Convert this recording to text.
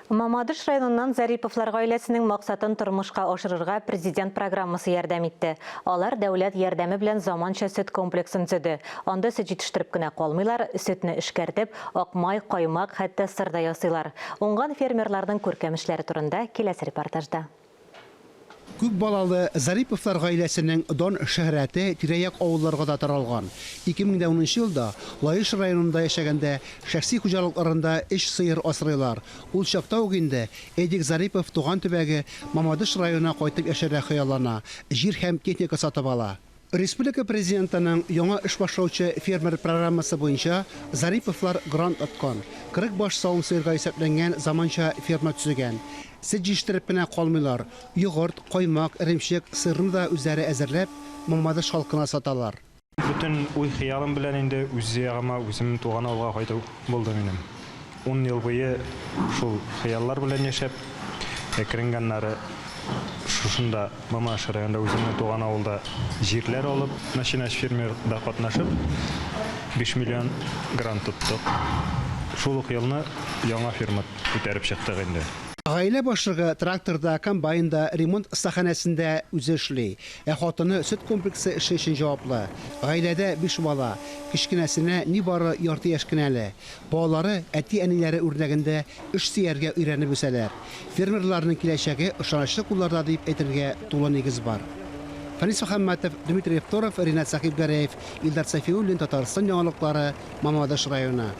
Мамадыш районунан Зариповлар гаиләсенең максатын тормышка ашырырга президент программасы ярдәм итте. Алар дәүләт ярдәме белән заманча сөт комплексын төзеде. Анда сөт җитештереп кенә калмыйлар, сөтне эшкәртеп, акмай, каймак, хәтта сыр да ясыйлар. Уңган фермерларның күркәм эшләре турында киләсе репортажда. Күп балалы Зариповлар гаиләсенең дан шәһрәте тирә-як авылларга да таралган. 2010 елда Лаеш районында яшәгәндә шәхси хуҗалыкларында эш сыер асрыйлар. Ул чакта ук инде Эдик Зарипов туган төбәге Мамадыш районына кайтып яшәргә хыяллана, җир һәм техника сатып ала. Республика президентының яңа эш башлаучы фермер программасы буенча Зариповлар грант аткан. 40 баш савым сыерга исәпләнгән заманча ферма төзегән. Сөт җитештереп кенә калмыйлар. Йогурт, каймак, эремчек, сырны да үзләре әзерләп, Мамадыш халкына саталар. Бүтән уй-хыялым белән инде үз ягыма, үзем туган авылга кайту булды минем. 10 ел буе шул хыяллар белән яшәп, әкренганнары шушында Мамадыш районында үземнең туган авылда җирләр алып, начинач фермерда катнашып, 5 миллион грант тоттык. Шул ук елны яңа ферма күтәреп чыктык инде. Гаилә башлыгы тракторда, комбайнда, ремонт стаханәсендә үзе эшли. Хатыны сөт комплексы эше өчен җаваплы. Гаиләдә 5 бала, кичкенәсенә ни бары ярты яшь кенә әле. Балалары әти-әниләре үрнәгендә эш сөяргә өйрәнеп үсәләр. Фермерларның киләчәге ышанычлы кулларда дип әйтергә тулы нигез бар. Фанис Мөхәммәтов, Дмитрий Евторов, Ринат Сахибгареев, Илдар Сафиуллин, Татарстан яңалыклары, Мамадыш районы.